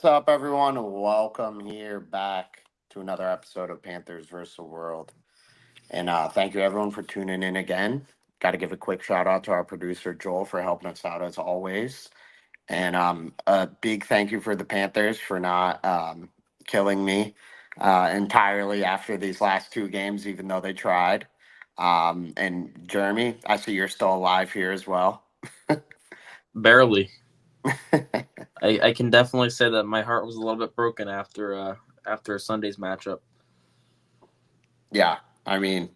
What's up, everyone? Welcome here back to another episode of Panthers versus the World. And thank you, everyone, for tuning in again. Got to give a quick shout out to our producer, Joel, for helping us out as always. And a big thank you for the Panthers for not killing me entirely after these last two games, even though they tried. And Jeremy, I see you're still alive here as well. Barely. I can definitely say that my heart was a little bit broken after Sunday's matchup. Yeah, I mean,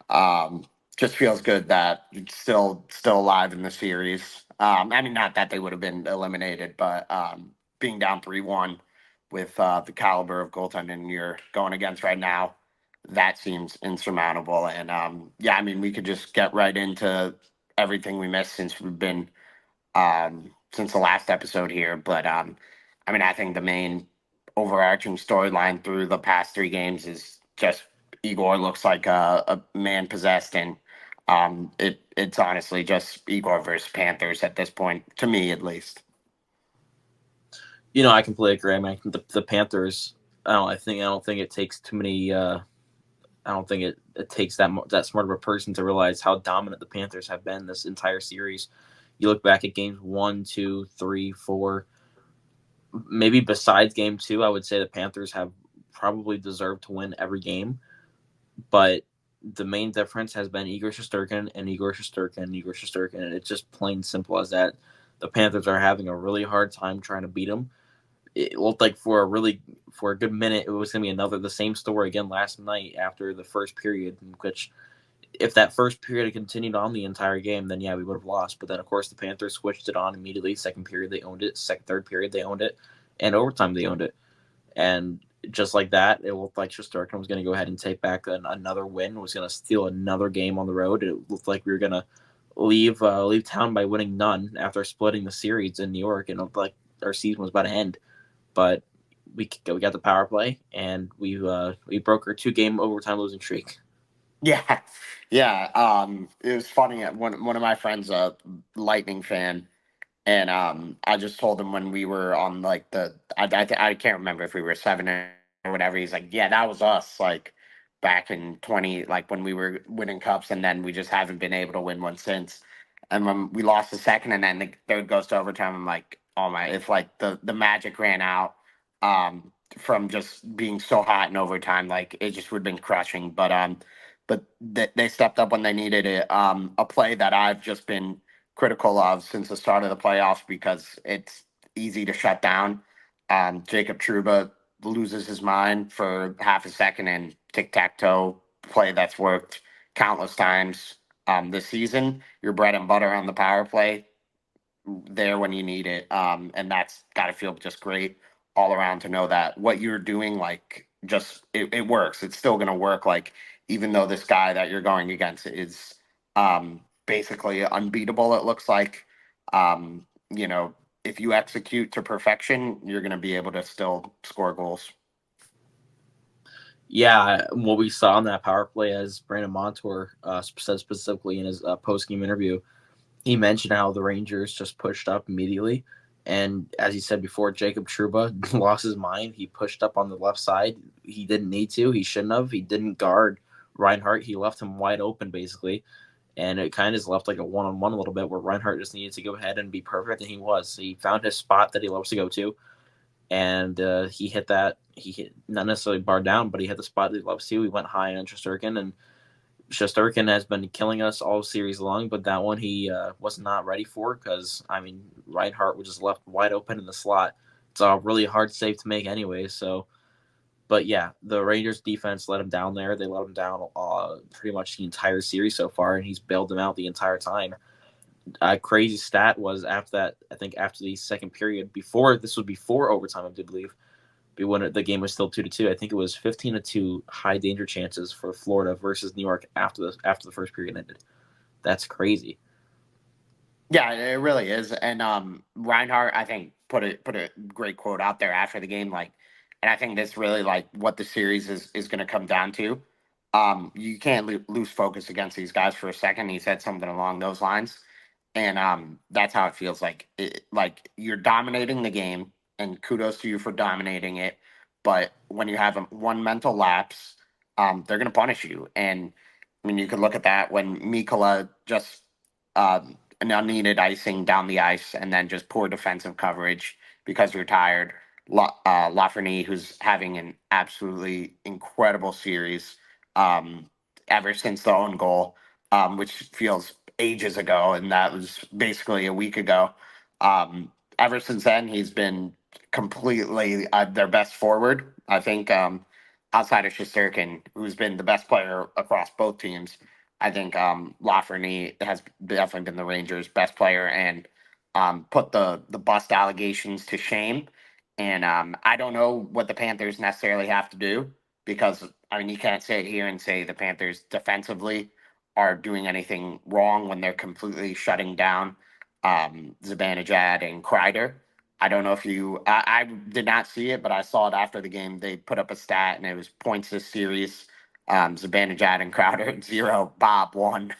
Um, just feels good that it's still alive in the series. I mean, not that they would have been eliminated, but being down 3-1 with the caliber of goaltending you're going against right now, that seems insurmountable. And yeah, I mean, we could just get right into everything we missed since we've been since the last episode here. But I mean, I think the main overarching storyline through the past three games is just Igor looks like a man possessed, and it's honestly just Igor versus Panthers at this point, to me at least. I completely agree. I mean, the Panthers. I don't think it takes too many. I don't think it takes that smart of a person to realize how dominant the Panthers have been this entire series. You look back at games 1, 2, 3, 4. Maybe besides game 2, I would say the Panthers have probably deserved to win every game. But the main difference has been Igor Shesterkin and Igor Shesterkin and Igor Shesterkin, and it's just plain simple as that. The Panthers are having a really hard time trying to beat them. It looked like for a good minute it was going to be another the same story again last night after the first period, in which if that first period had continued on the entire game, then yeah, we would have lost. But then of course the Panthers switched it on immediately. Second period they owned it. Third period they owned it, and overtime they owned it. And just like that, it looked like Shesterkin was going to go ahead and take back another win. Was going to steal another game on the road. It looked like we were going to leave town by winning none after splitting the series in New York, and it looked like our season was about to end. But we got the power play, and we broke our 2-game overtime losing streak. Yeah, yeah. It was funny. One of my friends, a Lightning fan, and I just told him when we were on like I can't remember if we were seven or whatever. He's like, yeah, that was us, like back in 20, like when we were winning cups, and then we just haven't been able to win one since. And when we lost the second, and then the third goes to overtime, I'm like, oh my, if like the magic ran out, from just being so hot in overtime, like it just would have been crushing. But they stepped up when they needed it. A play that I've just been critical of since the start of the playoffs because it's easy to shut down. Jacob Truba loses his mind for half a second and tic tac toe play that's worked countless times this season. Your bread and butter on the power play there when you need it. And that's got to feel just great all around to know that what you're doing, like, just it works. It's still going to work. Like, even though this guy that you're going against is basically unbeatable, it looks like, you know, if you execute to perfection, you're going to be able to still score goals. Yeah, what we saw in that power play, as Brandon Montour said specifically in his post game interview, he mentioned how the Rangers just pushed up immediately. And as he said before, Jacob Truba lost his mind. He pushed up on the left side. He didn't need to. He shouldn't have. He didn't guard Reinhart. He left him wide open, basically. And it kind of just left like a one-on-one a little bit where Reinhart just needed to go ahead and be perfect. And he was. He found his spot that he loves to go to. And he hit that. He hit, not necessarily bar down, but he hit the spot that he loves to. He went high on Shesterkin, and Shesterkin has been killing us all series long, but that one he was not ready for because, I mean, Reinhardt was just left wide open in the slot. It's a really hard save to make anyway. So, but yeah, the Rangers defense let him down there. They let him down pretty much the entire series so far, and he's bailed them out the entire time. A crazy stat was after that, I think after the second period, before overtime, I do believe, when the game was still 2-2. I think it was 15-2 high danger chances for Florida versus New York after the first period ended. That's crazy. Yeah, it really is. And Reinhardt, I think, put a great quote out there after the game, like, and I think that's really like what the series is going to come down to. You can't lose focus against these guys for a second. He said something along those lines, and that's how it feels like. Like you're dominating the game. and kudos to you for dominating it. But when you have one mental lapse, they're going to punish you. And I mean, you could look at that when Mikola just an unneeded icing down the ice, and then just poor defensive coverage because you're tired. Lafreniere, who's having an absolutely incredible series ever since the own goal, which feels ages ago, and that was basically a week ago. Ever since then, he's been completely their best forward. I think outside of Shesterkin, who's been the best player across both teams. I think Lafreniere has definitely been the Rangers' best player and put the bust allegations to shame. And I don't know what the Panthers necessarily have to do because I mean you can't sit here and say the Panthers defensively are doing anything wrong when they're completely shutting down Zibanejad and Kreider. I don't know if I did not see it, but I saw it after the game. They put up a stat and it was points this series. Zibanejad and Crowder 0, Bob 1,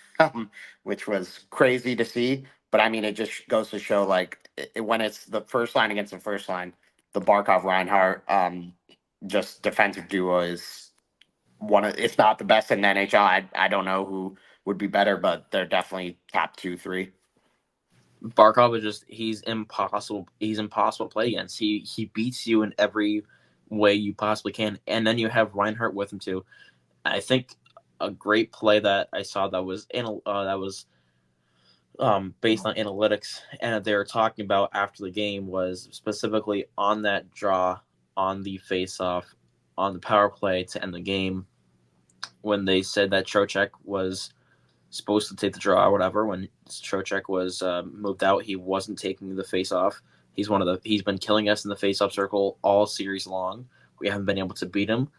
which was crazy to see. But I mean, it just goes to show like when it's the first line against the first line, the Barkov Reinhardt just defensive duo is one of, if not the best in the NHL. I don't know who would be better, but they're definitely top two, three. Barkov is just he's impossible. He's impossible to play against. He beats you in every way you possibly can, and then you have Reinhardt with him too. I think a great play that I saw that was based on analytics and they were talking about after the game was specifically on that draw on the face-off on the power play to end the game when they said that Trocheck was supposed to take the draw or whatever. When Trocheck was moved out, he wasn't taking the face-off. He's been killing us in the face-off circle all series long. We haven't been able to beat him,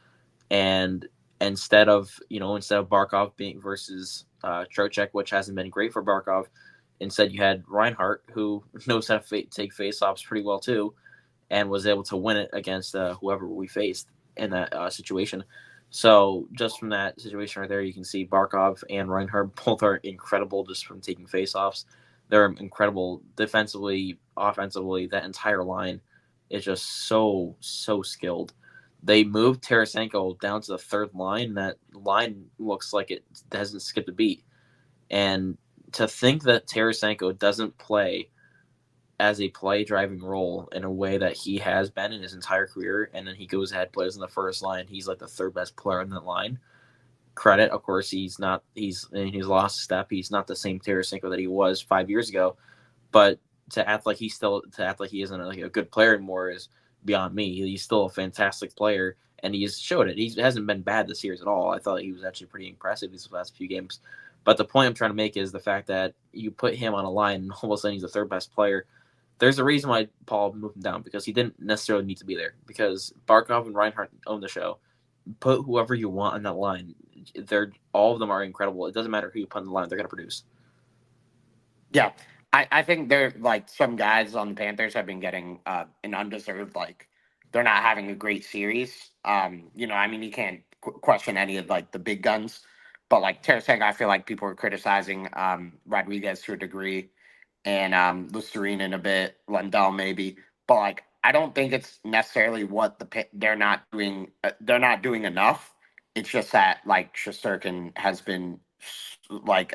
and instead of Barkov being versus Trocheck, which hasn't been great for Barkov, instead you had Reinhardt, who knows how to take face-offs pretty well too, and was able to win it against whoever we faced in that situation. So just from that situation right there, you can see Barkov and Reinhardt both are incredible just from taking face-offs. They're incredible defensively, offensively. That entire line is just so skilled. They moved Tarasenko down to the third line. That line looks like it hasn't skipped a beat. And to think that Tarasenko doesn't play as a play driving role in a way that he has been in his entire career, and then he goes ahead plays in the first line. He's like the third best player in that line. Credit, of course, he's not. He's lost a step. He's not the same Tarasenko that he was 5 years ago. But to act like he isn't like a good player anymore is beyond me. He's still a fantastic player, and he's showed it. He hasn't been bad this series at all. I thought he was actually pretty impressive these last few games. But the point I'm trying to make is the fact that you put him on a line, and all of a sudden he's the third best player. There's a reason why Paul moved him down because he didn't necessarily need to be there. Because Barkov and Reinhardt own the show. Put whoever you want on that line. They're all of them are incredible. It doesn't matter who you put on the line; they're going to produce. Yeah. I think they're like some guys on the Panthers have been getting an undeserved like they're not having a great series. I mean you can't question any of like the big guns, but like Tarasenko, I feel like people are criticizing Rodriguez to a degree and Listerine a bit, Lundell maybe, but like I don't think it's necessarily what they're not doing. They're not doing enough. It's just that like Shusterkin has been like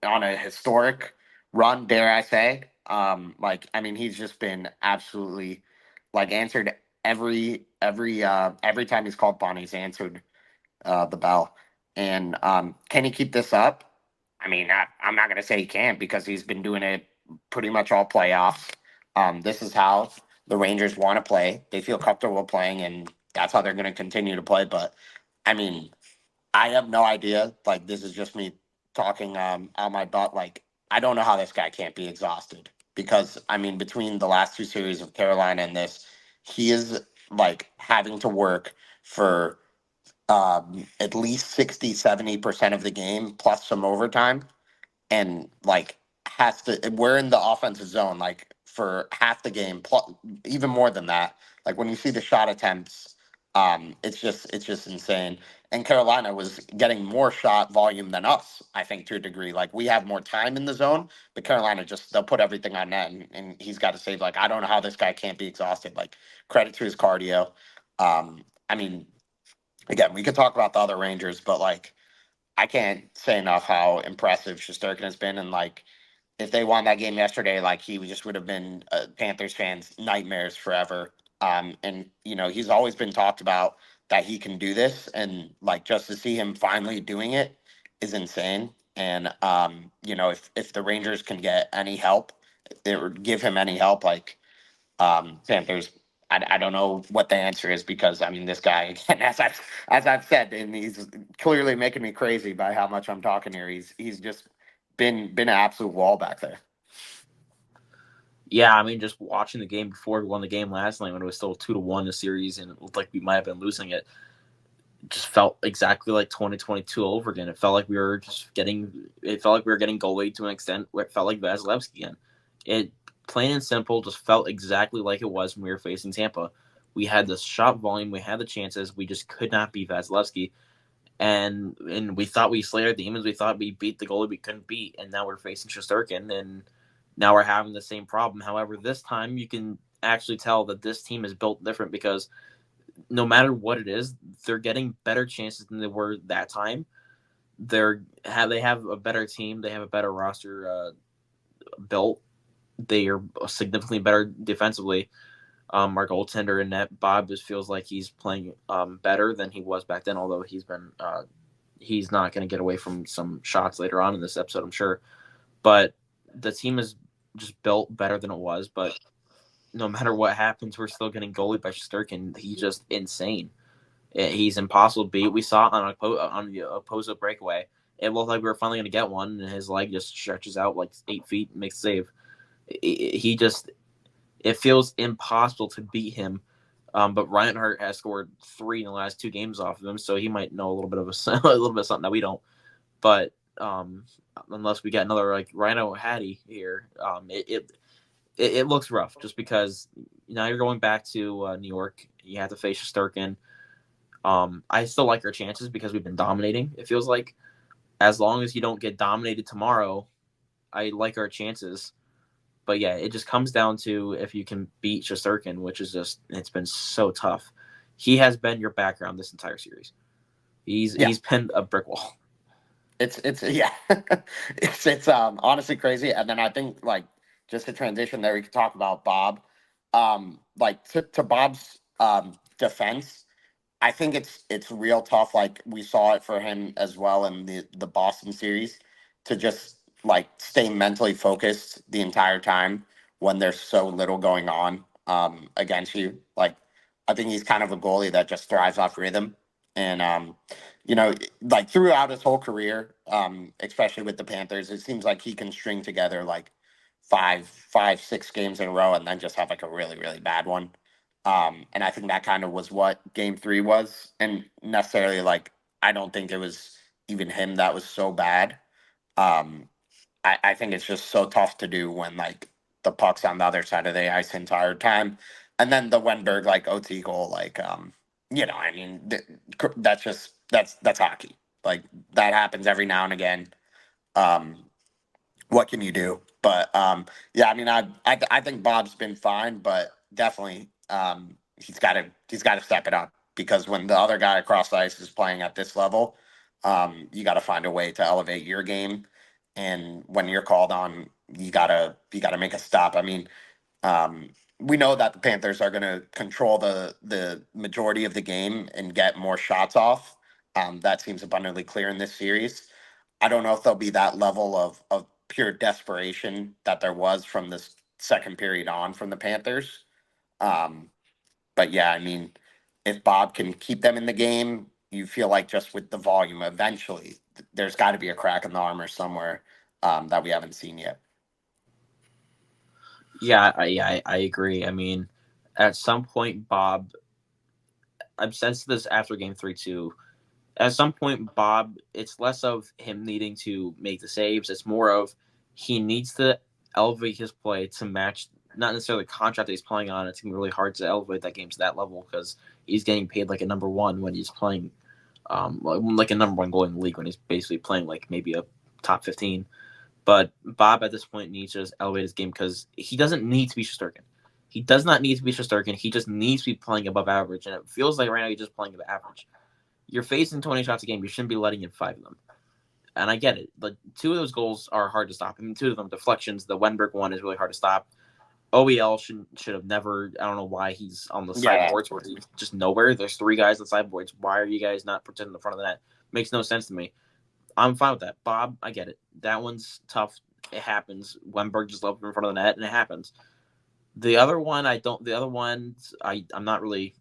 on a historic run, dare I say. Like I mean, he's just been absolutely like answered every time he's called upon, he's answered the bell. And can he keep this up? I mean, I'm not going to say he can't because he's been doing it pretty much all playoffs. This is how the Rangers want to play. They feel comfortable playing, and that's how they're going to continue to play. But I mean, I have no idea. Like, this is just me talking on my butt. Like, I don't know how this guy can't be exhausted because I mean, between the last two series of Carolina and this, he is like having to work for at least 60, 70% of the game plus some overtime and like has to we're in the offensive zone like for half the game plus even more than that like when you see the shot attempts It's just insane. And Carolina was getting more shot volume than us, I think, to a degree. Like we have more time in the zone, but Carolina just they'll put everything on net, and he's got to save. Like I don't know how this guy can't be exhausted. Like credit to his cardio. I mean, again, we could talk about the other Rangers, but like I can't say enough how impressive Shesterkin has been, and like if they won that game yesterday, like he just would have been Panthers fans' nightmares forever. And he's always been talked about that he can do this, and like just to see him finally doing it is insane. And if the Rangers can get any help, or give him any help, like Panthers. I don't know what the answer is because I mean this guy again, as I've said, and he's clearly making me crazy by how much I'm talking here. He's just been an absolute wall back there. Yeah, I mean, just watching the game before we won the game last night when it was still 2-1 the series and it looked like we might have been losing it, just felt exactly like 2022 over again. It felt like we were just getting. It felt like we were getting goalie to an extent where it felt like Vasilevsky again. It plain and simple just felt exactly like it was when we were facing Tampa. We had the shot volume, we had the chances, we just could not beat Vasilevsky, and we thought we slayed our demons. We thought we beat the goalie we couldn't beat, and now we're facing Shesterkin, and now we're having the same problem. However, this time you can actually tell that this team is built different because no matter what it is, they're getting better chances than they were that time. They have a better team. They have a better roster built. They are significantly better defensively. Our goaltender in net, Bob, just feels like he's playing better than he was back then. Although he's not going to get away from some shots later on in this episode, I'm sure. But the team is just built better than it was. But no matter what happens, we're still getting goalie by Shesterkin. He's just insane. He's impossible to beat. We saw it on the opposite breakaway. It looked like we were finally going to get one, and his leg just stretches out like 8 feet and makes a save. He just it feels impossible to beat him. But Reinhardt has scored 3 in the last 2 games off of him, so he might know a little bit of a little bit of something that we don't. But unless we get another like Rhino Hattie here, it looks rough just because now you're going back to New York. You have to face Shesterkin. I still like our chances because we've been dominating. It feels like as long as you don't get dominated tomorrow, I like our chances. But yeah, it just comes down to if you can beat Shesterkin, which is just it's been so tough. He has been your background this entire series. He's Yeah, he's been a brick wall. it's yeah, it's honestly crazy. And then I think like just to transition there, we could talk about Bob. Like to Bob's defense. I think it's real tough. Like we saw it for him as well in the Boston series to just like stay mentally focused the entire time when there's so little going on against you. Like I think he's kind of a goalie that just thrives off rhythm, and you know, like throughout his whole career, especially with the Panthers, it seems like he can string together like five, 6 games in a row, and then just have like a really, really bad one. And I think that kind of was what game 3 was. And necessarily, like, I don't think it was even him that was so bad. Um, I think it's just so tough to do when, like, the puck's on the other side of the ice the entire time. And then the Wenberg, like, OT goal, like, I mean, that's hockey. Like, that happens every now and again. Um, what can you do? But yeah, I mean, I think Bob's been fine, but definitely he's got to step it up because when the other guy across the ice is playing at this level, you got to find a way to elevate your game, and when you're called on, you gotta make a stop. I mean, um, we know that the Panthers are going to control the majority of the game and get more shots off. That seems abundantly clear in this series. I don't know if there'll be that level of pure desperation that there was from this second period on from the Panthers. Um, but yeah, I mean, if Bob can keep them in the game, you feel like just with the volume, eventually there's got to be a crack in the armor somewhere that we haven't seen yet. Yeah, I agree. I mean, at some point, Bob. I've said this after Game 3 too. At some point, Bob, it's less of him needing to make the saves. It's more of he needs to elevate his play to match not necessarily the contract that he's playing on. It's gonna be really hard to elevate that game to that level because he's getting paid like a number one when he's playing, like a number one goal in the league when he's basically playing like maybe a top 15. But Bob at this point needs to just elevate his game because he doesn't need to be Shosturkin. He does not need to be Shosturkin. He just needs to be playing above average, and it feels like right now he's just playing above average. You're facing 20 shots a game. You shouldn't be letting in 5 of them. And I get it. But 2 of those goals are hard to stop. I mean, 2 of them deflections. The Wenberg one is really hard to stop. OEL should have never. I don't know why he's on the Yeah, sideboards where he's just nowhere. There's 3 guys on the sideboards. Why are you guys not protecting the front of the net? Makes no sense to me. I'm fine with that. Bob, I get it. That one's tough. It happens. Wenberg just left in front of the net, and it happens. The other one, I don't. The other ones, I'm not really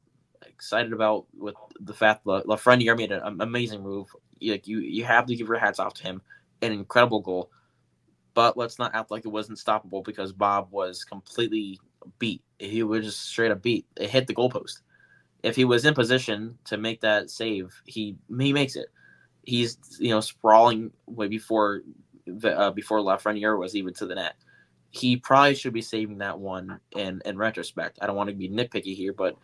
excited about with the fact that Lafreniere made an amazing move. You have to give your hats off to him. An incredible goal, but let's not act like it wasn't stoppable because Bob was completely beat. He was just straight up beat. It hit the goalpost. If he was in position to make that save, he makes it. He's sprawling way before Lafreniere was even to the net. He probably should be saving that one in retrospect. I don't want to be nitpicky here, but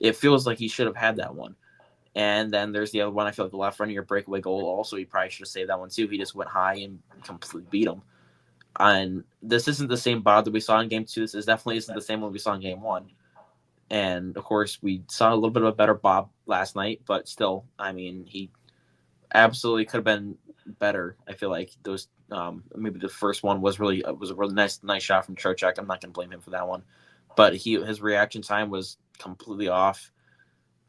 it feels like he should have had that one. And then there's the other one. I feel like the Lafreniere breakaway goal. Also, he probably should have saved that one too. He just went high and completely beat him. And this isn't the same Bob that we saw in game 2. This definitely isn't the same one we saw in game 1. And of course, we saw a little bit of a better Bob last night, but still, I mean, he absolutely could have been better. I feel like those maybe the first one was a really nice shot from Trocheck. I'm not going to blame him for that one, but his reaction time was completely off.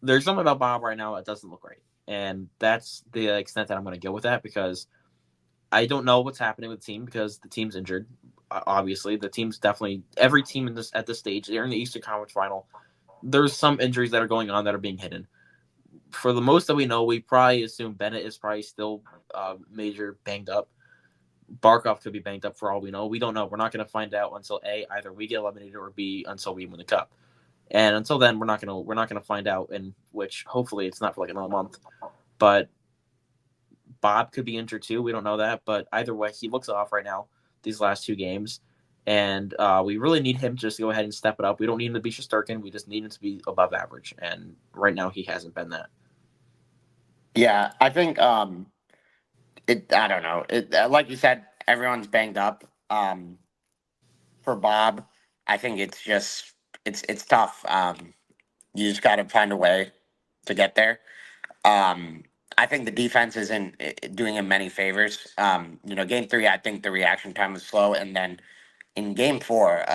There's something about Bob right now that doesn't look right, and that's the extent that I'm going to go with that because I don't know what's happening with the team because the team's injured. Obviously, the team's definitely every team in this at this stage. They're in the Eastern Conference Final. There's some injuries that are going on that are being hidden. For the most that we know, we probably assume Bennett is probably still major banged up. Barkov could be banged up for all we know. We don't know. We're not going to find out until A, either we get eliminated, or B, until we win the cup. And until then, we're not gonna find out. In which hopefully it's not for like another month. But Bob could be injured too. We don't know that. But either way, he looks off right now these last 2 games. And we really need him to just go ahead and step it up. We don't need him to be Shosturkin. We just need him to be above average. And right now, he hasn't been that. yeah. I think it. I don't know. It like you said, everyone's banged up. For Bob, I think it's just it's tough. You just got to find a way to get there. Um, I think the defense isn't doing him many favors. Game 3, I think the reaction time was slow, and then in game 4,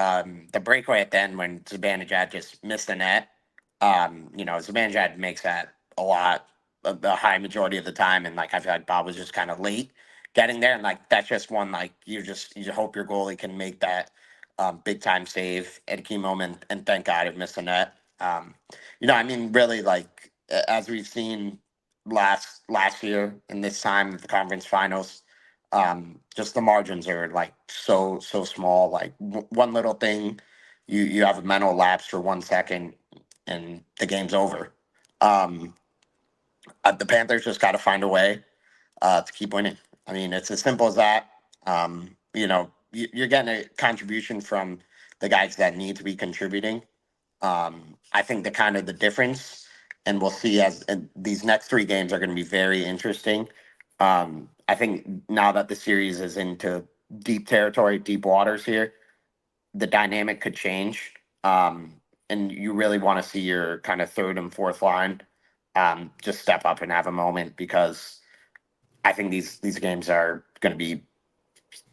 the breakaway at the end when Zibanejad just missed the net. Zibanejad makes that a lot, a high majority of the time, and like I feel like Bob was just kind of late getting there, and like that's just one like you hope your goalie can make that big time save at a key moment, and thank God it missed the net. I mean, really, like as we've seen last year in this time of the conference finals, just the margins are like so small. Like one little thing, you have a mental lapse for 1 second, and the game's over. Um, the Panthers just got to find a way to keep winning. I mean, it's as simple as that. You're getting a contribution from the guys that need to be contributing. I think the difference, and we'll see as and these next 3 games are going to be very interesting. I think now that the series is into deep territory, deep waters here, the dynamic could change. And you really want to see your kind of third and fourth line just step up and have a moment because I think these games are going to be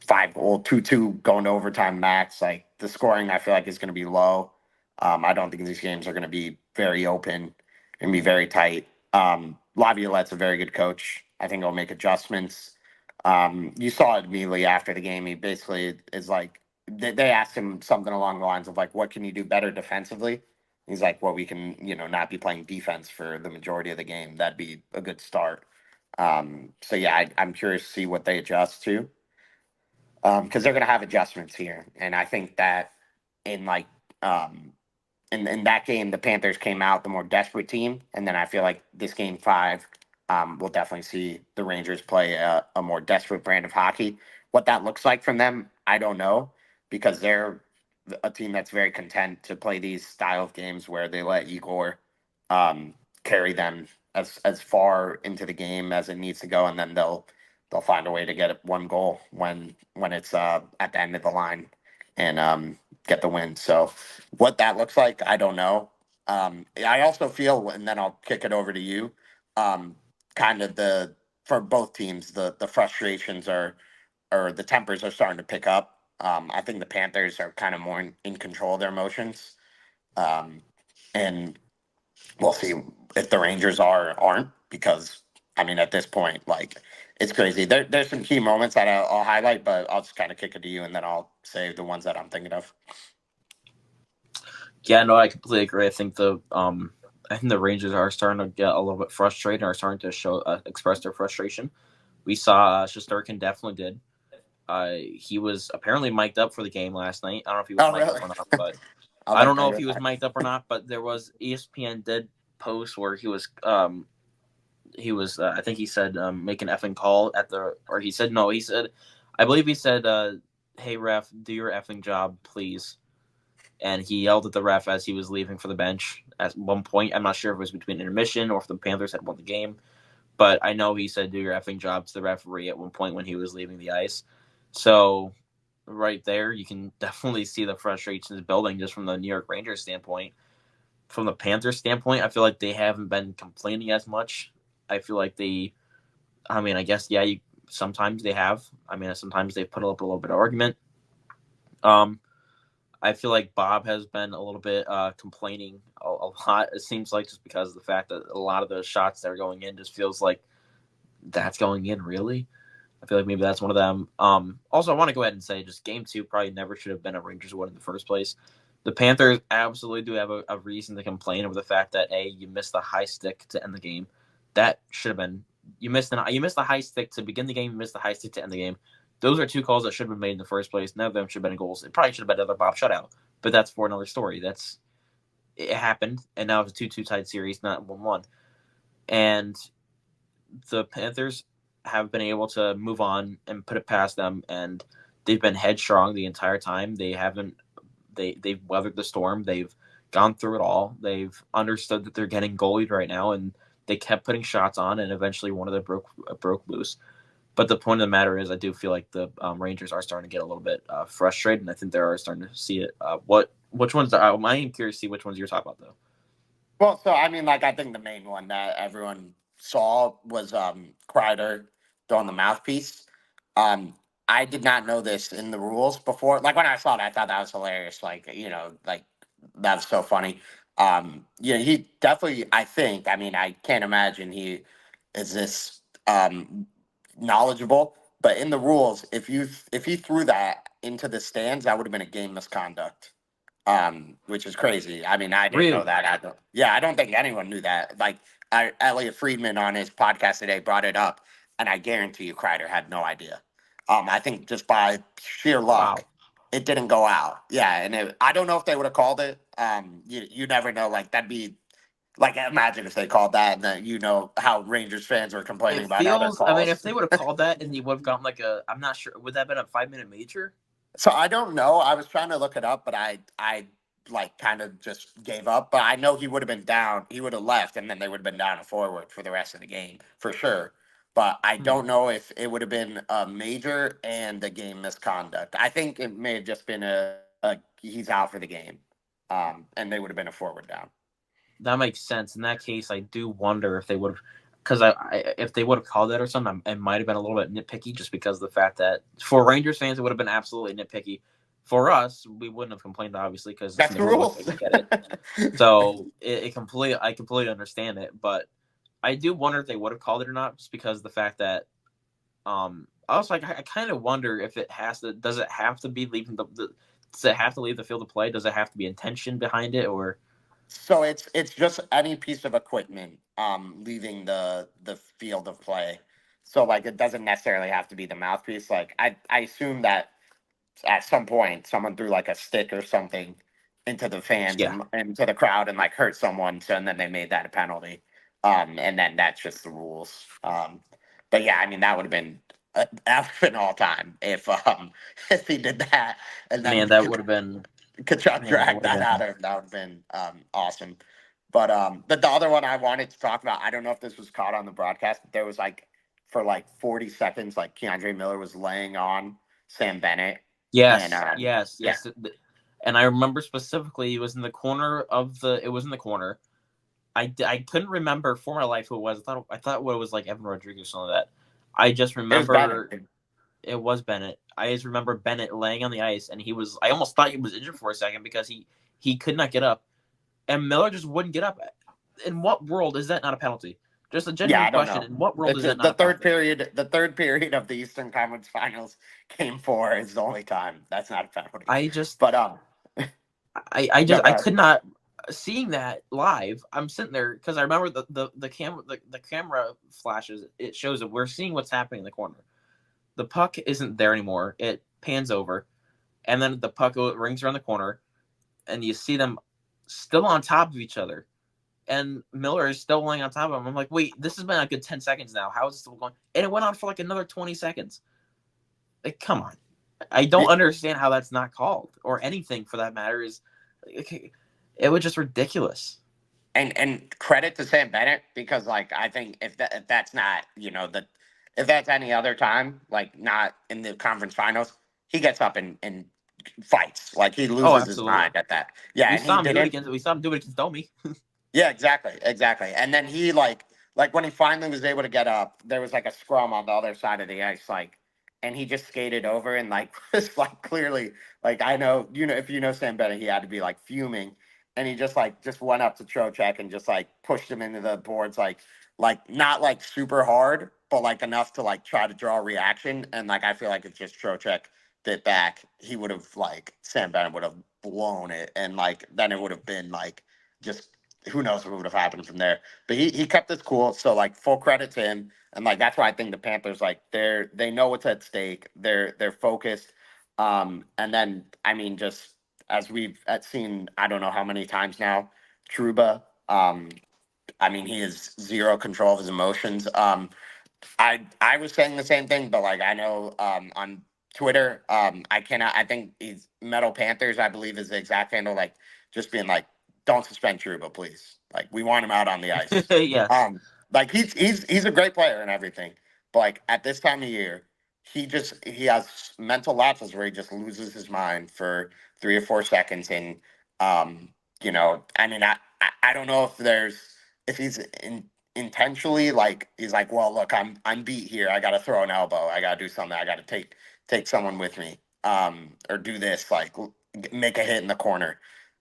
5-goal, 2-2 going to overtime max. Like the scoring, I feel like is going to be low. I don't think these games are going to be very open and be very tight. Laviolette's a very good coach. I think he'll make adjustments. You saw it immediately after the game. He basically is like, they asked him something along the lines of like, what can you do better defensively? He's like, well, we can, not be playing defense for the majority of the game. That'd be a good start. So yeah, I'm curious to see what they adjust to because they're going to have adjustments here, and I think that in like um, in that game, the Panthers came out the more desperate team, and then I feel like this game 5, we'll definitely see the Rangers play a more desperate brand of hockey. What that looks like from them, I don't know, because a team that's very content to play these style of games where they let Igor um, carry them as far into the game as it needs to go, and then they'll find a way to get one goal when it's at the end of the line and get the win. So what that looks like, I don't know. I also feel, and then I'll kick it over to you. Um, kind of the for both teams, the frustrations are or the tempers are starting to pick up. I think the Panthers are kind of more in control of their emotions, um, and we'll see if the Rangers aren't because I mean at this point like it's crazy. There's some key moments that I'll highlight, but I'll just kind of kick it to you and then I'll say the ones that I'm thinking of. Yeah, no, I completely agree. I think the Rangers are starting to get a little bit frustrated, and are starting to show express their frustration. We saw Shesterkin definitely did. He was apparently mic'd up for the game last night. I don't know if he was Oh mic'd really? up or not, but I I like don't that. know if he was mic'd up or not. But there was ESPN did post where he was I think he said make an effing call at the or he said no he said I believe he said hey ref, do your effing job please, and he yelled at the ref as he was leaving for the bench at one point. I'm not sure if it was between intermission or if the Panthers had won the game, but I know he said do your effing job to the referee at one point when he was leaving the ice. So right there, you can definitely see the frustrations building just from the New York Rangers standpoint. From the Panthers standpoint, I feel like they haven't been complaining as much. I feel like I mean, I guess, yeah, sometimes they have. I mean, sometimes they've put up a little bit of argument. Um, I feel like Bob has been a little bit complaining a lot. It seems like just because of the fact that a lot of the shots that are going in just feels like that's going in really. I feel like maybe that's one of them. Also, I want to go ahead and say just game two probably never should have been a Rangers win in the first place. The Panthers absolutely do have a reason to complain over the fact that you missed the high stick to end the game. That should have been you missed the high stick to begin the game. You missed the high stick to end the game. Those are two calls that should have been made in the first place. None of them should have been goals. It probably should have been another Bob shutout, but that's for another story. It happened, and now it's a 2-2 tied series, not 1-1. And the Panthers have been able to move on and put it past them, and they've been headstrong the entire time. They haven't they've weathered the storm. They've gone through it all. They've understood that they're getting goalied right now, and they kept putting shots on, and eventually one of them broke loose. But the point of the matter is, I do feel like the Rangers are starting to get a little bit frustrated, and I think they are starting to see it. Which ones? I am curious to see which ones you're talking about, though. Well, so I mean, like I think the main one that everyone saw was Kreider throwing the mouthpiece. Um, I did not know this in the rules before. Like when I saw it, I thought that was hilarious. Like like that's so funny. He definitely. I think. I mean, I can't imagine he is this knowledgeable. But in the rules, if he threw that into the stands, that would have been a game misconduct, which is crazy. I mean, I didn't know Really? that. Yeah, I don't think anyone knew that. Like, Elliot Friedman on his podcast today brought it up, and I guarantee you, Kreider had no idea. I think just by sheer luck, Wow. it didn't go out. Yeah, and I don't know if they would have called it. You never know. Like that'd be like imagine if they called that, and then how Rangers fans were complaining It about other feels. I mean, if calls. they would have called that and you would have gotten like a, I'm not sure. Would that have been a 5 minute major? So I don't know. I was trying to look it up, but I like kind of just gave up. But I know he would have been down. He would have left, and then they would have been down a forward for the rest of the game for sure. But I Hmm. don't know if it would have been a major and a game misconduct. I think it may have just been a he's out for the game, and they would have been a forward down. That makes sense. In that case, I do wonder if they would have, because if they would have called that or something, it might have been a little bit nitpicky, just because of the fact that for Rangers fans, it would have been absolutely nitpicky. For us, we wouldn't have complained, obviously, because it's in That's the the rule book rules. and we get it. So I completely understand it, but I do wonder if they would have called it or not, just because of the fact that I was like, I kind of wonder if it has to. Does it have to be leaving does it have to leave the field of play? Does it have to be intention behind it, or So it's just any piece of equipment leaving the field of play. So like it doesn't necessarily have to be the mouthpiece. Like I assume that at some point someone threw like a stick or something into the fans yeah? and into the crowd and like hurt someone. So and then they made that a penalty. And then that's just the rules. But yeah, I mean that would have been that would have been all time if if he did that and then Man, that would have been. Kachuk Man, that dragged would have that out been. of him. That would have been awesome. But the other one I wanted to talk about, I don't know if this was caught on the broadcast, but there was like for like 40 seconds, like Keandre Miller was laying on Sam Bennett, and Yes, yes, yeah, yes. And I remember specifically it was in the corner of the. It was in the corner. I couldn't remember for my life who it was. I thought what it was like Evan Rodriguez or something like that. I just it was Bennett. remember it was Bennett. I just remember Bennett laying on the ice, and he was. I almost thought he was injured for a second because he could not get up, and Miller just wouldn't get up. In what world is that not a penalty? Just a Yeah, genuine I don't question. know. In what world is that not The a third penalty? period, the third period of the Eastern Conference Finals, Game 4 is the only time that's not a penalty. I just But I no, just go I ahead. could not seeing that live. I'm sitting there because I remember the camera flashes. It shows that we're seeing what's happening in the corner. The puck isn't there anymore. It pans over, and then the puck rings around the corner, and you see them still on top of each other. And Miller is still laying on top of him. I'm like, wait, this has been a good 10 seconds now. How is this still going? And it went on for like another 20 seconds. Like, come on. I don't understand how that's not called or anything for that matter. Is it was just ridiculous. And credit to Sam Bennett because like I think if that's not if that's any other time like not in the conference finals he gets up and fights like he Oh, loses his absolutely. mind at that yeah and he didn't. We saw him do it against Domi. Yeah, exactly, exactly. And then he like when he finally was able to get up, there was like a scrum on the other side of the ice, like, and he just skated over and like was like clearly like I know if you know Sam Bennett, he had to be like fuming, and he just went up to Trocheck and just like pushed him into the boards like not like super hard, but like enough to like try to draw a reaction, and like I feel like if just Trocheck bit back, he would have like Sam Bennett would have blown it, and like then it would have been like just who knows what would have happened from there. But he kept this cool. So like full credit to him. And like that's why I think the Panthers like they know what's at stake. They're focused. And then I mean just as we've seen I don't know how many times now, Truba. I mean he has zero control of his emotions. I was saying the same thing, but like I know on Twitter, I cannot. I think he's Metal Panthers. I believe is the exact handle. Like just being like, don't suspend Truba, please. Like we want him out on the ice. Yes. Like he's a great player and everything, but like at this time of year, he has mental lapses where he just loses his mind for 3 or 4 seconds, and I mean I don't know if he's intentionally like he's like well look I'm beat here I gotta throw an elbow I gotta do something I gotta take someone with me or do this like make a hit in the corner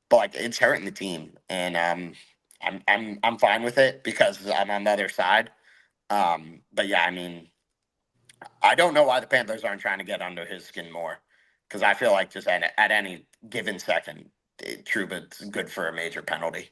but like it's hurting the team and I'm fine with it because I'm on the other side but yeah I mean I don't know why the Panthers aren't trying to get under his skin more because I feel like just at any given second Truba's good for a major penalty.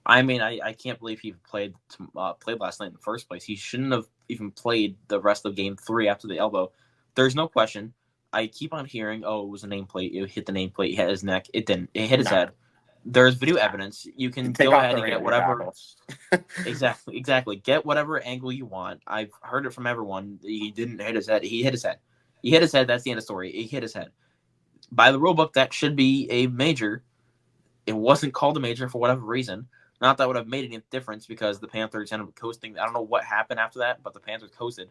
I mean, I can't believe he played last night in the first place. He shouldn't have even played the rest of game three after the elbow. There's no question. I keep on hearing, oh, it was a nameplate. It hit the nameplate. It hit his neck. It didn't. It hit his No, head. There's video evidence. You can take go off ahead the and get radio whatever. goggles. Exactly, exactly. Get whatever angle you want. I've heard it from everyone. He didn't hit his head. He hit his head. He hit his head. That's the end of the story. He hit his head. By the rule book, that should be a major. It wasn't called a major for whatever reason. Not that would have made any difference because the Panthers ended up coasting. I don't know what happened after that, but the Panthers coasted.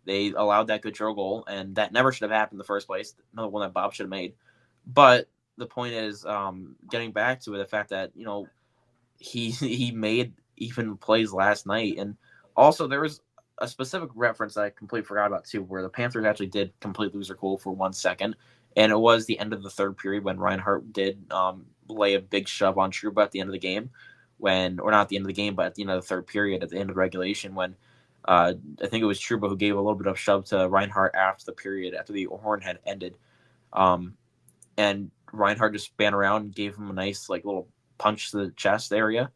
They allowed that Goodrow goal, and that never should have happened in the first place. Another one that Bob should have made. But the point is, getting back to it, the fact that he made even plays last night, and also there was a specific reference I completely forgot about too, where the Panthers actually did completely lose their cool for 1 second, and it was the end of the third period when Reinhart did lay a big shove on Trouba at the end of the game, or not at the end of the game, but at the end of the third period, at the end of regulation, when I think it was Trouba who gave a little bit of shove to Reinhart after the period, after the horn had ended, um, and Reinhart just span around and gave him a nice like little punch to the chest area,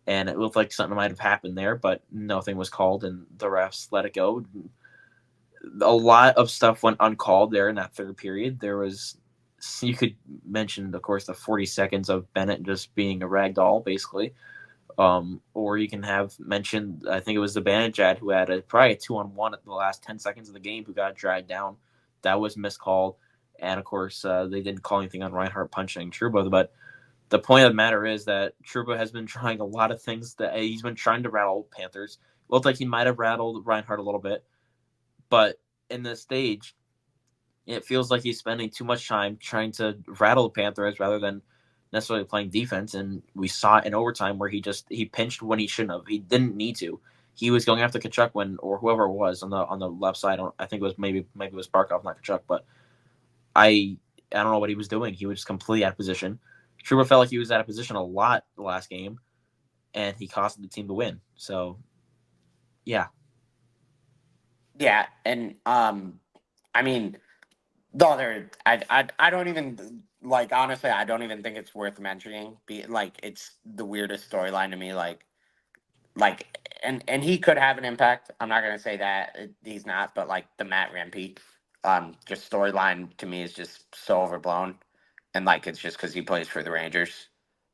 and it looked like something might have happened there, but nothing was called, and the refs let it go. A lot of stuff went uncalled there in that third period. There was, you could mention, of course, the 40 seconds of Bennett just being a rag doll, basically. Or you can have mentioned, I think it was the Banajad who had probably a 2-on-1 at the last 10 seconds of the game who got dragged down. That was miscalled. And of course, they didn't call anything on Reinhardt punching Truba. But the point of the matter is that Truba has been trying a lot of things. That he's been trying to rattle Panthers. It looked like he might have rattled Reinhardt a little bit, but in this stage, it feels like he's spending too much time trying to rattle the Panthers rather than necessarily playing defense. And we saw it in overtime where he pinched when he shouldn't have. He didn't need to. He was going after Kachuk when or whoever it was on the left side. I think it was maybe it was Barkov, not Kachuk, but I don't know what he was doing. He was just completely out of position. Truba felt like he was out of position a lot the last game, and he costed the team the win. So yeah, Yeah, and I mean, the other, I don't even like honestly, I don't even think it's worth mentioning. Be like, it's the weirdest storyline to me. And he could have an impact. I'm not gonna say that he's not, but like the Matt Rempe, just storyline to me is just so overblown, and like it's just because he plays for the Rangers.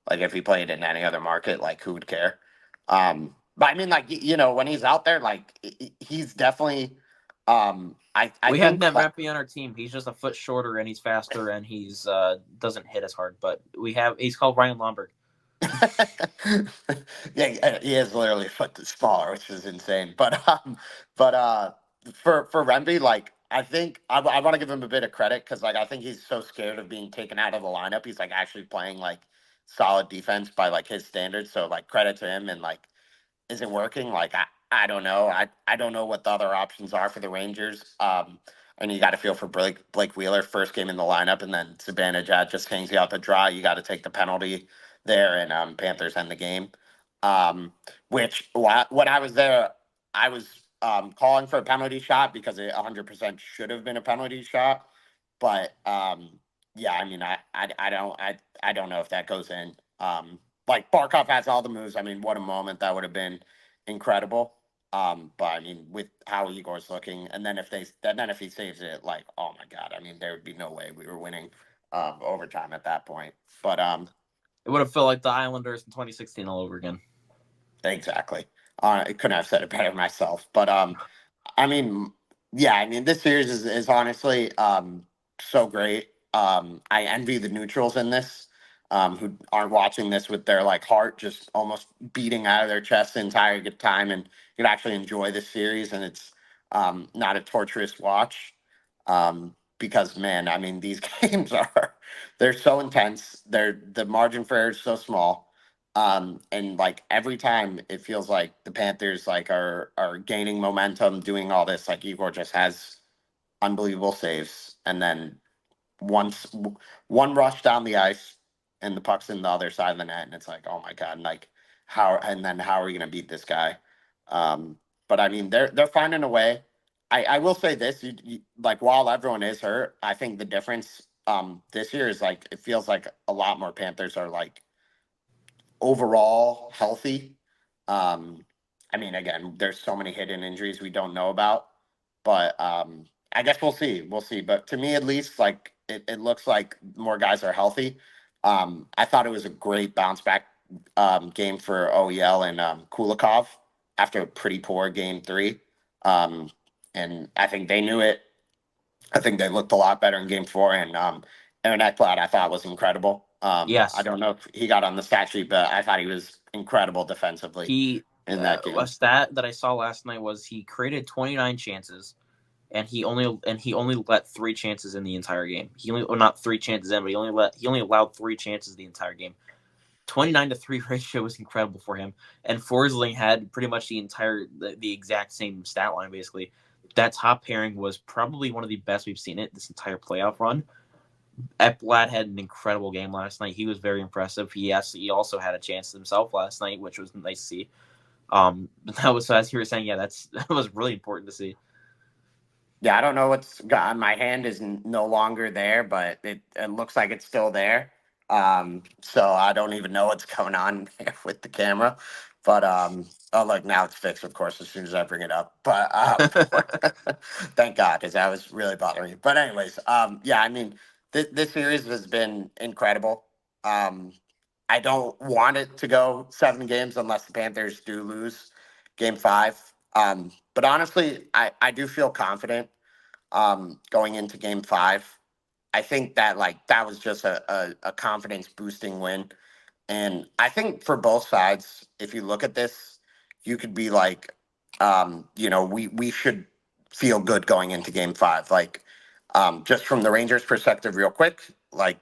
Like if he played in any other market, like who would care? But I mean, like when he's out there, like he's definitely. I we had think Matt like Rampy on our team. He's just a foot shorter and he's faster and he's doesn't hit as hard. But he's called Ryan Lomberg. yeah, he is literally a foot smaller, which is insane. But for Remby, like I think I want to give him a bit of credit because like I think he's so scared of being taken out of the lineup. He's like actually playing like solid defense by like his standards. So like credit to him and like is it working? Like I don't know. I don't know what the other options are for the Rangers. And you got to feel for Blake Wheeler, first game in the lineup, and then Zibanejad just hangs you out to dry. You got to take the penalty there, and Panthers end the game. Which when I was there, I was calling for a penalty shot because it 100% should have been a penalty shot. But yeah, I mean, I don't know if that goes in. Like Barkov has all the moves. I mean, what a moment that would have been incredible. But I mean, with how Igor's looking, and then if he saves it, like, oh my god, I mean, there would be no way we were winning overtime at that point. But It would have felt like the Islanders in 2016 all over again. exactly. I couldn't have said it better myself. But I mean, yeah, I mean, this series is honestly so great. I envy the neutrals in this, who aren't watching this with their like heart just almost beating out of their chest the entire good time, and you can actually enjoy this series, and it's not a torturous watch. Because man, I mean, these games they're so intense. The margin for error is so small, and like every time it feels like the Panthers like are gaining momentum, doing all this. Like Igor just has unbelievable saves, and then once one rush down the ice, and the puck's in the other side of the net, and it's like, oh my god, and like how are we gonna beat this guy? Um, but I mean, they're finding a way. I will say this, like while everyone is hurt, I think the difference this year is like it feels like a lot more Panthers are like overall healthy. Um, I mean, again, there's so many hidden injuries we don't know about, but I guess we'll see. We'll see. But to me, at least, like it looks like more guys are healthy. I thought it was a great bounce back game for OEL and Kulikov after a pretty poor game three. Um, and I think they knew it. I think they looked a lot better in game four. And Aaron Ekblad, I thought was incredible. I Yes, don't know if he got on the stat sheet, but I thought he was incredible defensively he in that a game. stat that I saw last night was he created 29 chances and he only let three chances in the entire game. He only well, not three chances in, but he only allowed three chances the entire game. 29-3 ratio was incredible for him. And Forsling had pretty much the exact same stat line basically. That top pairing was probably one of the best we've seen it this entire playoff run. Ekblad had an incredible game last night. He was very impressive. He also had a chance himself last night, which was nice to see. That was as you were saying. Yeah, that was really important to see. Yeah, I don't know what's got my hand is no longer there, but it looks like it's still there. So I don't even know what's going on there with the camera. But oh look, now it's fixed, of course, as soon as I bring it up. But thank God, because that was really bothering me. But anyways, yeah, I mean, this series has been incredible. Um, I don't want it to go 7 games unless the Panthers do lose game five. But honestly, I do feel confident going into game five. I think that like that was just a confidence boosting win. And I think for both sides, if you look at this, you could be like, we should feel good going into game five. Like, just from the Rangers' perspective, real quick, like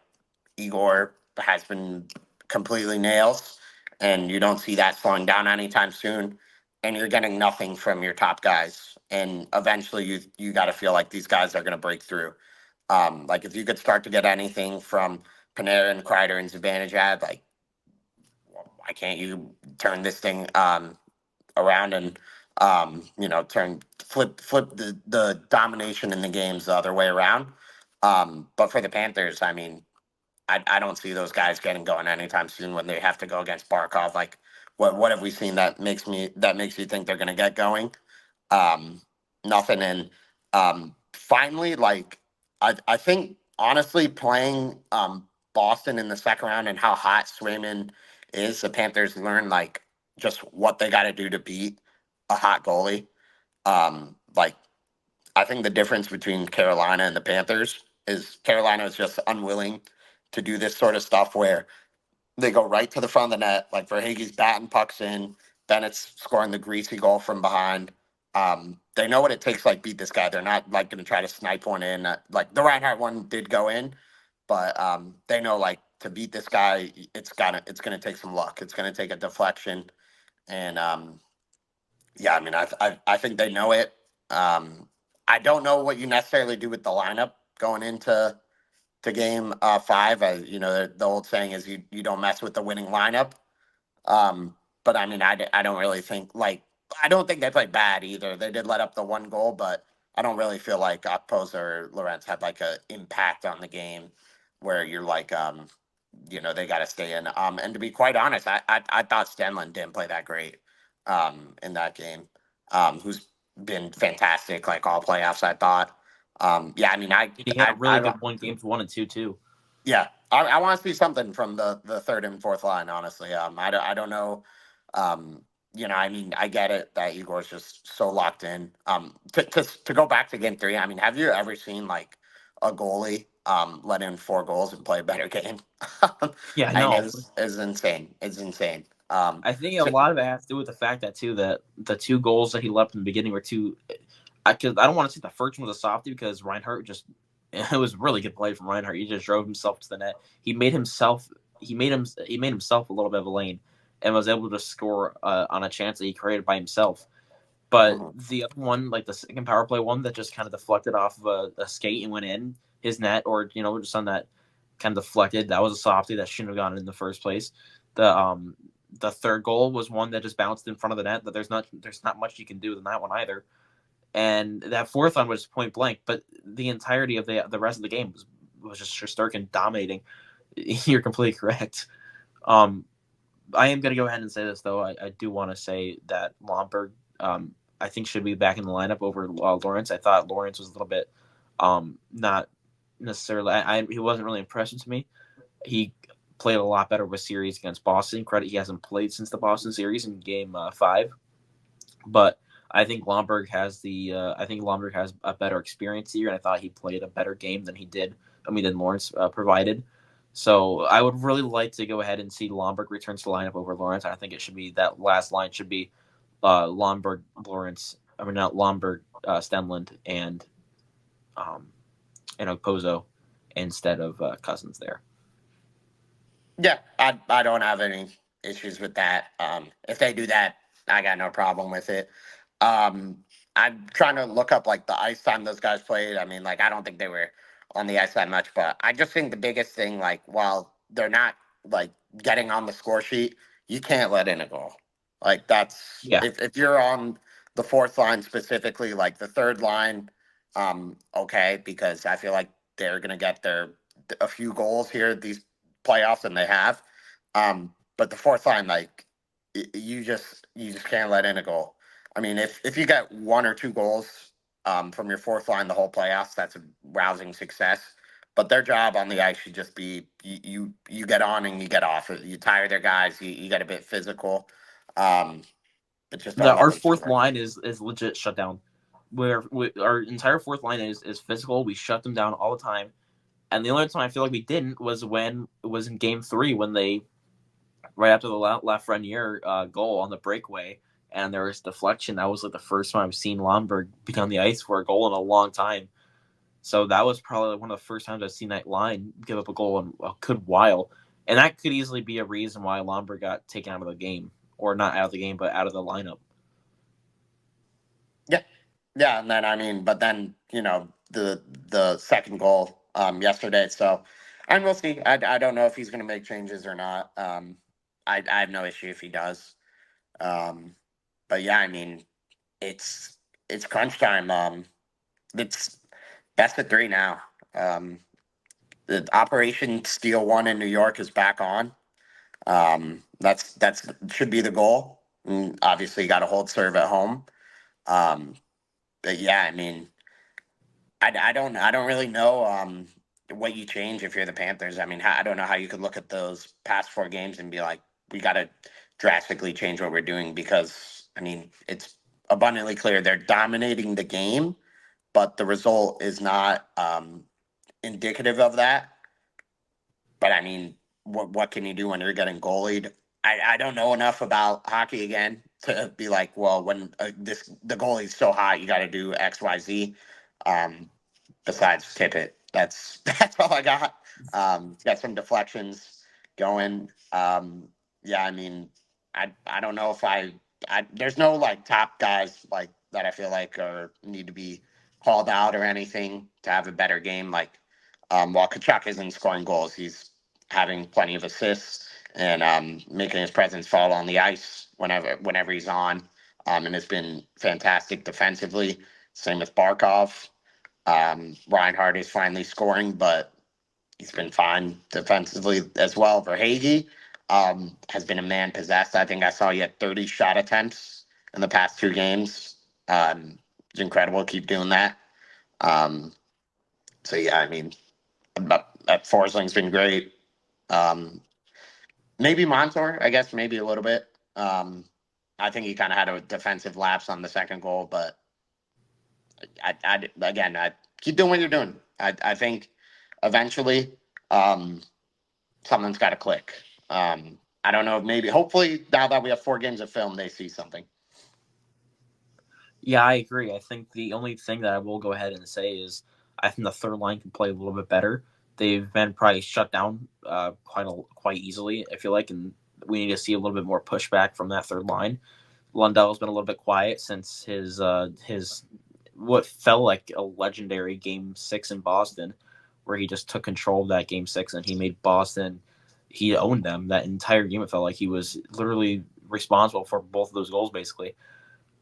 Igor has been completely nails, and you don't see that slowing down anytime soon. And you're getting nothing from your top guys, and eventually you got to feel like these guys are going to break through. Like if you could start to get anything from Panarin, Kreider, and Zibanejad, like why can't you turn this thing around and turn flip the domination in the games the other way around? But for the Panthers, I mean, I don't see those guys getting going anytime soon when they have to go against Barkov. Like, what have we seen that makes you think they're going to get going? Um, Nothing. And finally, like I think honestly, playing Boston in the second round and how hot Swayman is, the Panthers learn like just what they got to do to beat a hot goalie. Like I think the difference between Carolina and the Panthers is Carolina is just unwilling to do this sort of stuff where they go right to the front of the net, like Verhaeghe's batting pucks in, Bennett's scoring the greasy goal from behind. They know what it takes to like beat this guy. They're not like going to try to snipe one in. Like the Reinhardt one did go in, but they know like to beat this guy, it's gonna take some luck. It's gonna take a deflection, and yeah, I mean, I think they know it. Um, I don't know what you necessarily do with the lineup going into to game five. The old saying is you don't mess with the winning lineup. Um, but I mean, I don't really think like I don't think they played bad either. They did let up the one goal, but I don't really feel like Poza or Lorenz had like a impact on the game where you're like they got to stay in. And to be quite honest, I thought Stenlund didn't play that great in that game. Who's been fantastic like all playoffs. I thought. Yeah, I mean, He had a really good one games 1 and 2 too. yeah, I want to see something from the third and fourth line. Honestly, I don't know. I mean, I get it that Igor's just so locked in. To go back to game three, I mean, have you ever seen like a goalie let in 4 goals and play a better game? Yeah, I mean, no. it's insane. It's insane. I think a So, lot of it has to do with the fact that too that the 2 goals that he left in the beginning were two. I don't want to say the first one was a softie because Reinhardt just it was really good play from Reinhardt. He just drove himself to the net. He made himself a little bit of a lane and was able to score on a chance that he created by himself. But mhm. the other one, like the second power play one, that just kind of deflected off of a skate and went in his net, or just on that kind of deflected. That was a softie that shouldn't have gone in the first place. The third goal was one that just bounced in front of the net. That there's not much you can do in that one either. And that fourth one was point blank. But the entirety of the rest of the game was just Shesterkin dominating. You're completely correct. Um, I am going to go ahead and say this though. I do want to say that Lomberg, I think, should be back in the lineup over Lawrence. I thought Lawrence was a little bit not necessarily. He wasn't really impressive to me. He played a lot better with series against Boston. Credit, he hasn't played since the Boston series in Game 5, but I think Lomberg has a better experience here, and I thought he played a better game than he did. I mean, than Lawrence provided. So I would really like to go ahead and see Lomberg returns to the lineup over Lawrence. I think it should be that last line should be Lomberg, Lawrence. I mean, not Lomberg, Stenlund, um, and Okposo instead of Cousins there. Yeah, I don't have any issues with that. If they do that, I got no problem with it. Um, I'm trying to look up like the ice time those guys played. I mean, like I don't think they were on the ice that much, but I just think the biggest thing, like while they're not like getting on the score sheet, you can't let in a goal. Like that's Yeah, if you're on the fourth line specifically, like the third line, okay, because I feel like they're gonna get their a few goals here these playoffs, and they have. But the fourth line, like you just can't let in a goal. I mean, if you get 1 or 2 goals from your fourth line the whole playoffs, that's a rousing success. But their job on the ice should just be you get on and you get off. You tire their guys. You get a bit physical. Um, but just don't let our them fourth score. line is legit shut down. Where our entire fourth line is physical. We shut them down all the time. And the only time I feel like we didn't was when it was in Game 3 when they right after the Lafreniere goal on the breakaway, and there was deflection. That was like the first time I've seen Lomberg be on the ice for a goal in a long time. So that was probably one of the first times I've seen that line give up a goal in a good while, and that could easily be a reason why Lomberg got taken out of the game, or not out of the game, but out of the lineup. Yeah, yeah, and then I mean, but then the second goal yesterday. So, and we'll see. I don't know if he's going to make changes or not. I have no issue if he does. Um, but yeah, I mean, it's it's crunch time. It's best of three now. Um, the Operation Steel One in New York is back on. That's should be the goal. And obviously, you got to hold serve at home. Um, but yeah, I mean, I don't really know what you change if you're the Panthers. I mean, I don't know how you could look at those past four games and be like, we got to drastically change what we're doing because I mean, it's abundantly clear they're dominating the game, but the result is not indicative of that. But I mean, what can you do when you're getting goalied? I don't know enough about hockey again to be like, well, when the goalie's so hot, you got to do X, Y, Z. Um, Besides tip it, that's all I got. Got some deflections going. Yeah, I mean, I don't know if there's no like top guys like that I feel like are need to be called out or anything to have a better game. Like while Kachuk isn't scoring goals, he's having plenty of assists and making his presence fall on the ice whenever he's on. And it's been fantastic defensively. Same with Barkov. Reinhardt is finally scoring, but he's been fine defensively as well. Verhage has been a man possessed. I think I saw you had 30 shot attempts in the past two games. It's incredible. Keep doing that. Um, so yeah, I mean, that Forsling's been great. Um, maybe Montour, I guess, maybe a little bit. I think he kind of had a defensive lapse on the second goal, but I keep doing what you're doing. I think eventually um, something's got to click. I don't know. Maybe, hopefully, now that we have four games of film, they see something. Yeah, I agree. I think the only thing that I will go ahead and say is I think the third line can play a little bit better. They've been probably shut down quite easily. I feel like, and we need to see a little bit more pushback from that third line. Lundell's been a little bit quiet since his what felt like a legendary Game 6 in Boston, where he just took control of that Game 6 and he made Boston. He owned them that entire game. It felt like he was literally responsible for both of those goals, basically.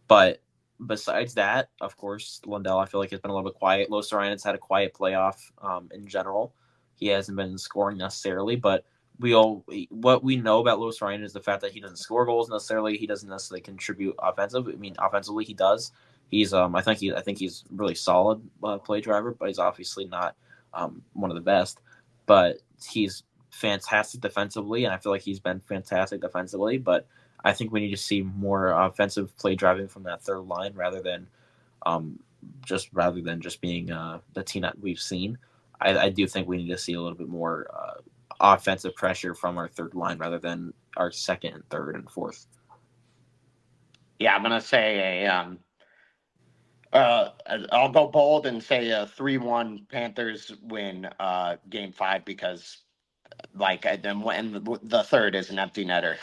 But besides that, of course, Lundell, I feel like has been a little bit quiet. Losarin's had a quiet playoff in general. He hasn't been scoring necessarily, but what we know about Losarin is the fact that he doesn't score goals necessarily. He doesn't necessarily contribute offensive. I mean, offensively he does. He's I think he's really solid play driver, but he's obviously not one of the best. But he's fantastic defensively, and I feel like he's been fantastic defensively. But I think we need to see more offensive play driving from that third line um, rather than just being the team that we've seen. I do think we need to see a little bit more offensive pressure from our third line rather than our second and third and fourth. Yeah, I'm gonna say I'll go bold and say a 3-1 Panthers win game five because like then when the third is an empty netter.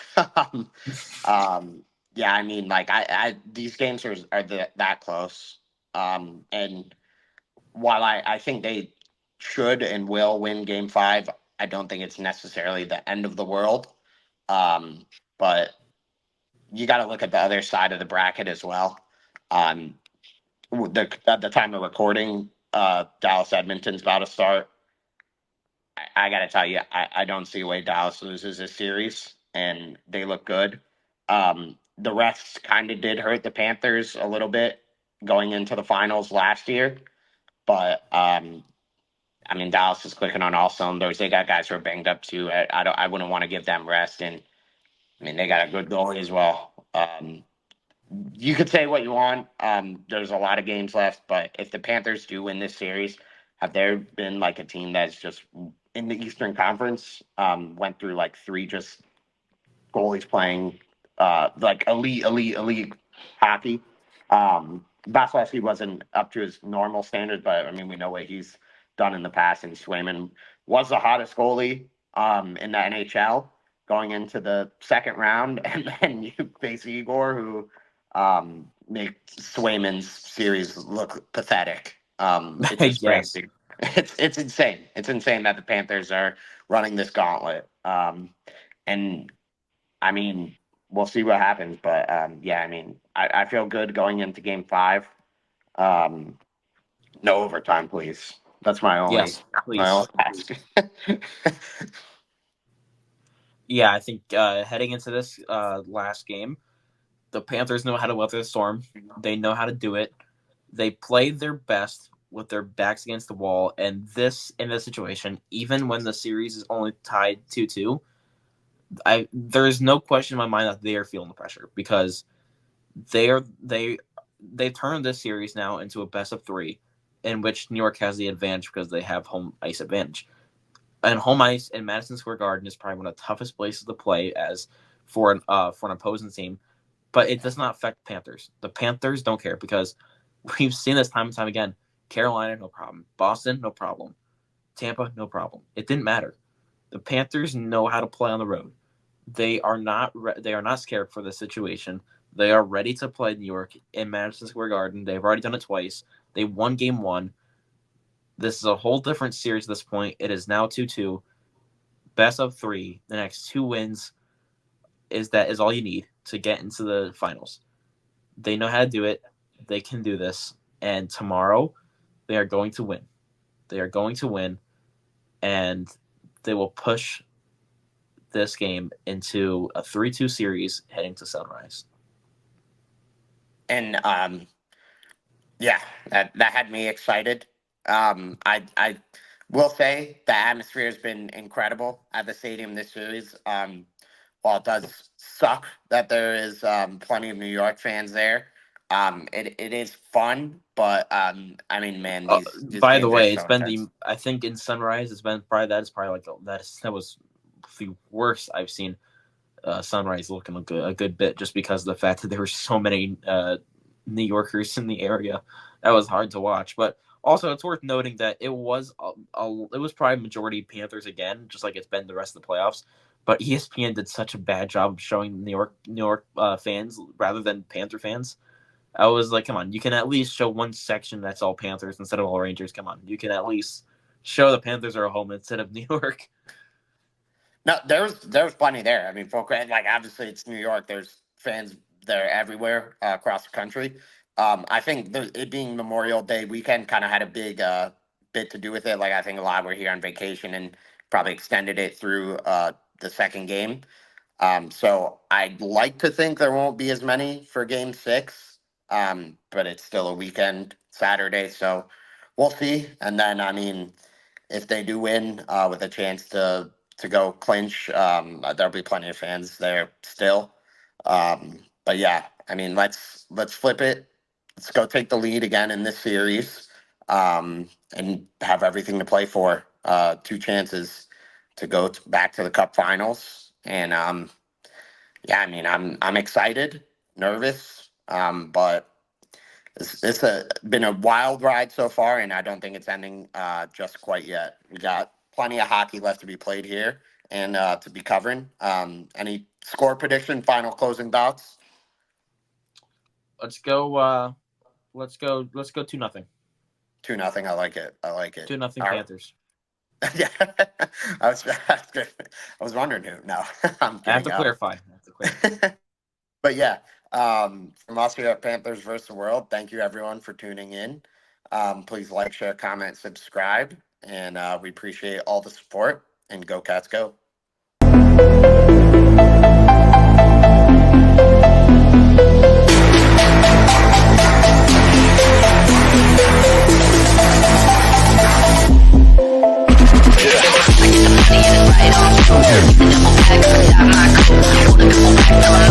um, yeah, I mean, like these games are that close. And while I think they should and will win game five, I don't think it's necessarily the end of the world. Um, but you got to look at the other side of the bracket as well. Um, at the time of recording, Dallas Edmonton's about to start. I got to tell you, I don't see a way Dallas loses this series, and they look good. The refs kind of did hurt the Panthers a little bit going into the finals last year, but I mean Dallas is clicking on all cylinders. They got guys who are banged up too. I wouldn't want to give them rest, and I mean they got a good goalie as well. You could say what you want. There's a lot of games left, but if the Panthers do win this series, have there been like a team that's just in the Eastern Conference went through like three just goalies playing like elite hockey. Vasilevsky wasn't up to his normal standards, but I mean we know what he's done in the past. And Swayman was the hottest goalie in the NHL going into the second round, and then you face Igor, who makes Swayman's series look pathetic. It's just Yes. crazy. It's insane. It's insane that the Panthers are running this gauntlet. And I mean, we'll see what happens, but yeah, I mean, I feel good going into Game 5. Um, no overtime, please. That's Yes, my please. only ask. Yeah, I think heading into this last game, the Panthers know how to weather the storm. They know how to do it. They played their best with their backs against the wall, and in this situation, even when the series is only tied 2-2, there is no question in my mind that they are feeling the pressure because they turned this series now into a best of 3, in which New York has the advantage because they have home ice advantage. And home ice in Madison Square Garden is probably one of the toughest places to play as for an opposing team, but it does not affect the Panthers. The Panthers don't care because we've seen this time and time again. Carolina, no problem. Boston, no problem. Tampa, no problem. It didn't matter. The Panthers know how to play on the road. They are not scared for the situation. They are ready to play New York in Madison Square Garden. They've already done it twice. They won Game 1. This is a whole different series at this point. It is now 2-2. Best of 3. The next 2 wins is all you need to get into the finals. They know how to do it. They can do this. And tomorrow, they are going to win. They are going to win, and they will push this game into a 3-2 series heading to Sunrise. And yeah, that had me excited. I will say the atmosphere has been incredible at the stadium this series. While it does suck that there is plenty of New York fans there, it is fun. But I mean, man, these By the games are way, so intense. I think in Sunrise, it's been probably like that was the worst I've seen Sunrise looking a good bit, just because of the fact that there were so many New Yorkers in the area. That was hard to watch. But also, it's worth noting that it was probably majority Panthers again, just like it's been the rest of the playoffs. But ESPN did such a bad job of showing New York fans rather than Panther fans. I was like, come on, you can at least show one section that's all Panthers instead of all Rangers. Come on, you can at least show the Panthers are home instead of New York. No, there's plenty there. I mean, like obviously it's New York. There's fans there everywhere across the country. I think it being Memorial Day weekend kind of had a big bit to do with it. Like I think a lot were here on vacation and probably extended it through the second game. So I'd like to think there won't be as many for Game 6. But it's still a weekend Saturday, so we'll see. And then I mean, if they do win with a chance to go clinch, there'll be plenty of fans there still. But yeah, I mean, let's flip it. Let's go take the lead again in this series, and have everything to play for. 2 chances to go back to the Cup Finals, and yeah, I mean, I'm excited, nervous. But it's been a wild ride so far, and I don't think it's ending just quite yet. We got plenty of hockey left to be played here and to be covering. Any score prediction, final closing thoughts? Let's go 2-0. 2-0. I like it. 2-0 Panthers. Yeah, I was wondering who. No, I'm kidding. I have to clarify. But yeah, from us here at Panthers versus the World, thank you everyone for tuning in. Please like, share, comment, subscribe, and we appreciate all the support. And go Cats, go! Yeah.